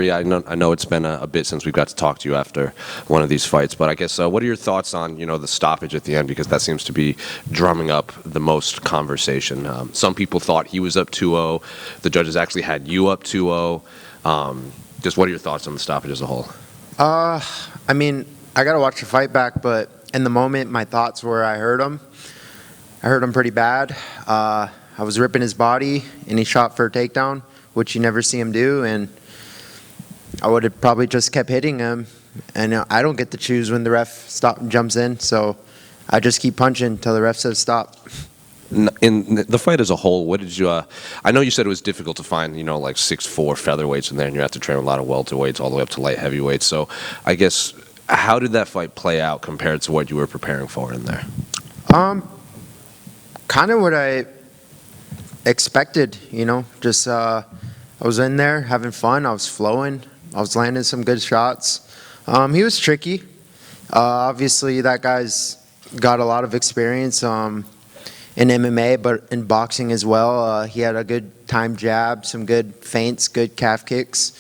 victory. I know it's been a bit since we've got to talk to you after one of these fights, but I guess what are your thoughts on the stoppage at the end, because that seems to be drumming up the most conversation. Some people thought he was up 2-0. The judges actually had you up 2-0. Just what are your thoughts on the stoppage as a whole? I mean, I got to watch the fight back, but in the moment, my thoughts were I hurt him. I hurt him pretty bad. I was ripping his body, and he shot for a takedown, which you never see him do, and I would have probably just kept hitting him. And I don't get to choose when the ref jumps in, so I just keep punching until the ref says stop. In the fight as a whole, what did you? I know you said it was difficult to find, like 6'4" featherweights in there, and you have to train a lot of welterweights all the way up to light heavyweights. So, I guess how did that fight play out compared to what you were preparing for in there? Kind of what I expected. Just I was in there having fun. I was flowing. I was landing some good shots. He was tricky. Obviously, that guy's got a lot of experience. In MMA, but in boxing as well. He had a good time jab, some good feints, good calf kicks,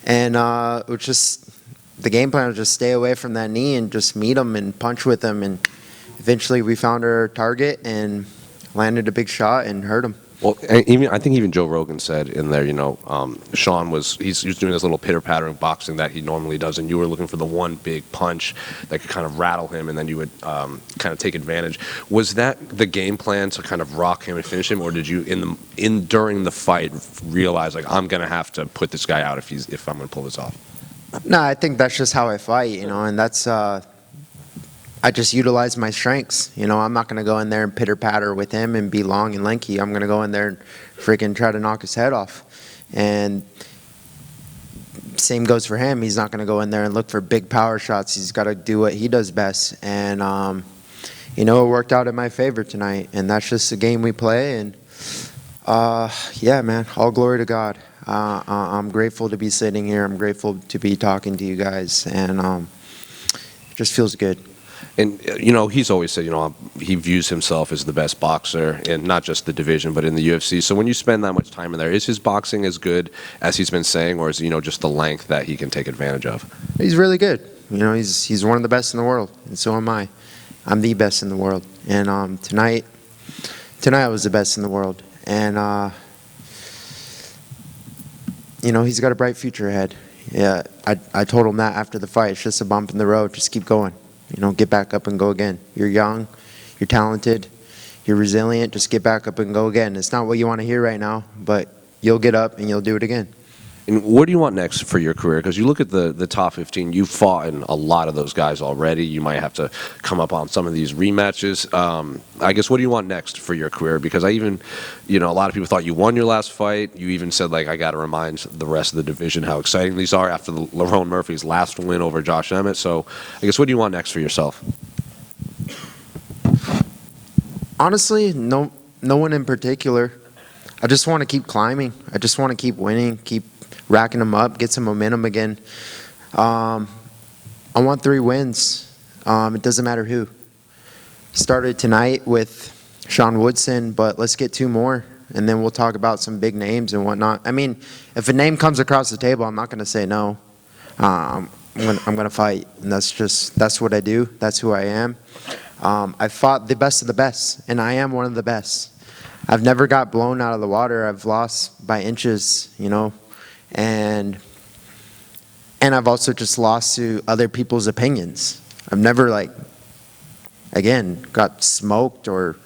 and it was just the game plan was just stay away from that knee and just meet him and punch with him, and eventually we found our target and landed a big shot and hurt him. Well, I think even Joe Rogan said in there, Sean was doing this little pitter-pattering boxing that he normally does, and you were looking for the one big punch that could kind of rattle him, and then you would kind of take advantage. Was that the game plan, to kind of rock him and finish him, or did you during the fight realize, like, I'm going to have to put this guy out if I'm going to pull this off? No, I think that's just how I fight, and that's I just utilize my strengths. I'm not going to go in there and pitter-patter with him and be long and lanky. I'm going to go in there and freaking try to knock his head off. And same goes for him. He's not going to go in there and look for big power shots. He's got to do what he does best. And, it worked out in my favor tonight. And that's just the game we play. And, yeah, man, all glory to God. I'm grateful to be sitting here. I'm grateful to be talking to you guys. And it just feels good. And, he's always said, he views himself as the best boxer in not just the division, but in the UFC. So when you spend that much time in there, is his boxing as good as he's been saying, or is it, just the length that he can take advantage of? He's really good. He's one of the best in the world, and so am I. I'm the best in the world. And tonight I was the best in the world. And, he's got a bright future ahead. Yeah, I told him that after the fight. It's just a bump in the road. Just keep going. Get back up and go again. You're young, you're talented, you're resilient. Just get back up and go again. It's not what you want to hear right now, but you'll get up and you'll do it again. And what do you want next for your career? Because you look at the top 15, you've fought in a lot of those guys already. You might have to come up on some of these rematches. I guess, what do you want next for your career? Because a lot of people thought you won your last fight. You even said, like, I got to remind the rest of the division how exciting these are after Lerone Murphy's last win over Josh Emmett. So I guess, what do you want next for yourself? Honestly, no one in particular. I just want to keep climbing. I just want to keep winning, keep racking them up, get some momentum again. I want 3 wins. It doesn't matter who. Started tonight with Sean Woodson, but let's get 2 more, and then we'll talk about some big names and whatnot. I mean, if a name comes across the table, I'm not going to say no. I'm going to fight, and that's what I do. That's who I am. I fought the best of the best, and I am one of the best. I've never got blown out of the water. I've lost by inches, and I've also just lost to other people's opinions. I've never, got smoked, or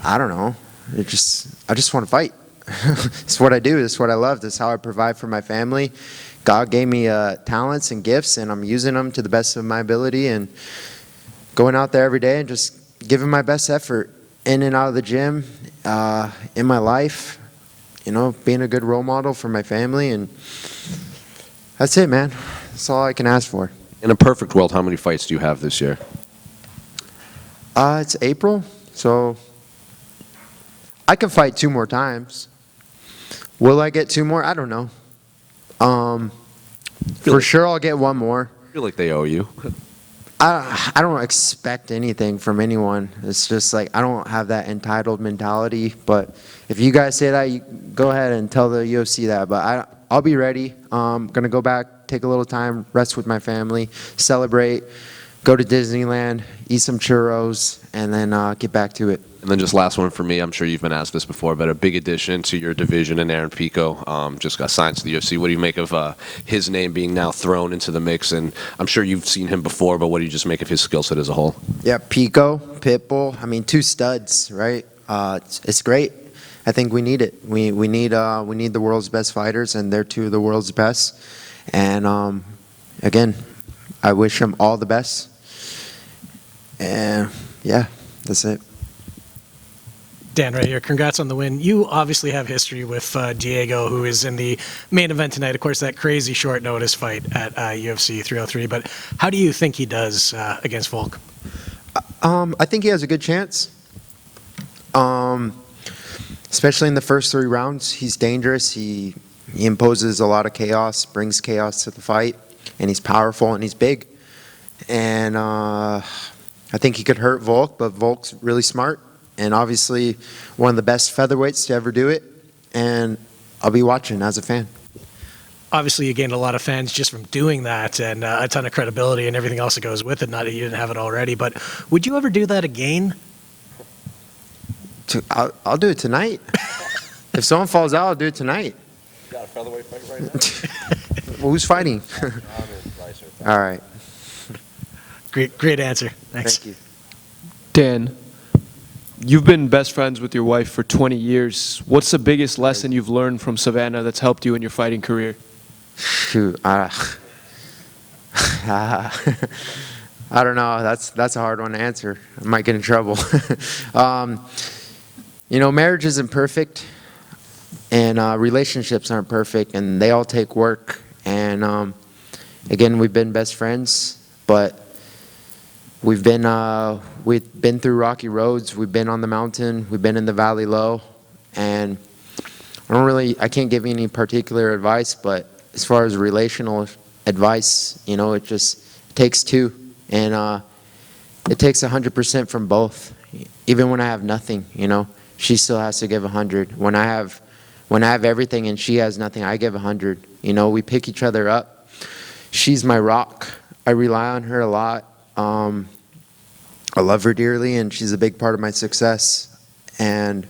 I don't know. I just want to fight. It's what I do. It's what I love. It's how I provide for my family. God gave me talents and gifts, and I'm using them to the best of my ability, and going out there every day and just giving my best effort in and out of the gym, in my life, being a good role model for my family, and that's it, man. That's all I can ask for. In a perfect world, how many fights do you have this year? It's April, so I can fight 2 more times. Will I get 2 more? I don't know. For sure I'll get 1 more. I feel like they owe you. I don't expect anything from anyone. It's just I don't have that entitled mentality. But if you guys say that, you go ahead and tell the UFC that. But I'll be ready. Gonna go back, take a little time, rest with my family, celebrate, go to Disneyland, eat some churros, and then get back to it. And then just last one for me. I'm sure you've been asked this before, but a big addition to your division in Aaron Pico just got signed to the UFC. What do you make of his name being now thrown into the mix? And I'm sure you've seen him before, but what do you just make of his skill set as a whole? Yeah, Pico, Pitbull. I mean, two studs, right? It's great. I think we need it. We need the world's best fighters, and they're two of the world's best. And again, I wish them all the best. And yeah, that's it. Dan, right here. Congrats on the win. You obviously have history with Diego, who is in the main event tonight. Of course, that crazy short notice fight at UFC 303. But how do you think he does against Volk? I think he has a good chance. Especially in the first 3 rounds, he's dangerous. He imposes a lot of chaos, brings chaos to the fight, and he's powerful and he's big. And I think he could hurt Volk, but Volk's really smart. And obviously one of the best featherweights to ever do it, and I'll be watching as a fan. Obviously, you gained a lot of fans just from doing that, and a ton of credibility and everything else that goes with it. Not that you didn't have it already, but would you ever do that again? I'll do it tonight. If someone falls out, I'll do it tonight. You got a featherweight fight right now? Well, who's fighting? All right. Great answer. Thanks. Thank you. Dan, you've been best friends with your wife for 20 years. What's the biggest lesson you've learned from Savannah that's helped you in your fighting career? Shoot, I don't know. That's a hard one to answer. I might get in trouble. Marriage isn't perfect, and relationships aren't perfect, and they all take work. And again, we've been best friends, but we've been through rocky roads. We've been on the mountain. We've been in the valley low, and I can't give you any particular advice, but as far as relational advice, it just takes two, and it takes 100% from both. Even when I have nothing, she still has to give 100. When I have everything and she has nothing, I give 100. We pick each other up. She's my rock. I rely on her a lot. I love her dearly, and she's a big part of my success. And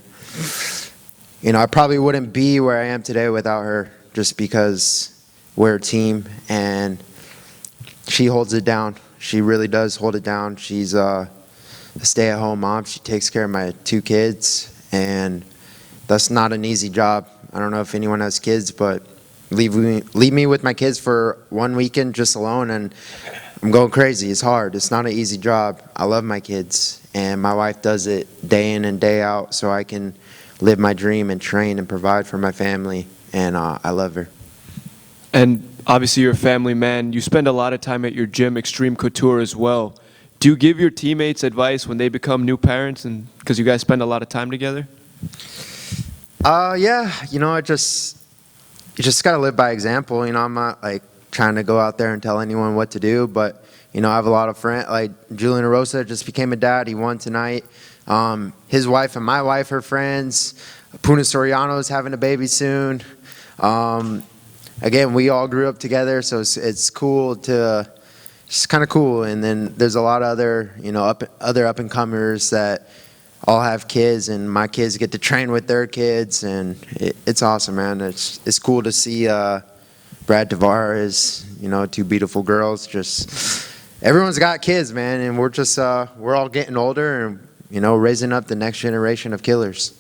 I probably wouldn't be where I am today without her, just because we're a team, and she holds it down. She really does hold it down. She's a stay-at-home mom. She takes care of my 2 kids, and that's not an easy job. I don't know if anyone has kids, but leave me with my kids for 1 weekend just alone, and I'm going crazy. It's hard. It's not an easy job. I love my kids, and my wife does it day in and day out so I can live my dream and train and provide for my family, and I love her. And obviously you're a family man. You spend a lot of time at your gym, Extreme Couture, as well. Do you give your teammates advice when they become new parents, and because you guys spend a lot of time together? Yeah. You just got to live by example. I'm not like trying to go out there and tell anyone what to do, but I have a lot of friends. Like Julian Erosa just became a dad. He won tonight. His wife and my wife are friends. Puna Soriano's having a baby soon. Again, we all grew up together, so it's cool to. It's kind of cool. And then there's a lot of other, other up and comers that all have kids, and my kids get to train with their kids, and it's awesome, man. It's cool to see Brad Tavares, 2 beautiful girls. Just everyone's got kids, man, and we're all getting older and raising up the next generation of killers.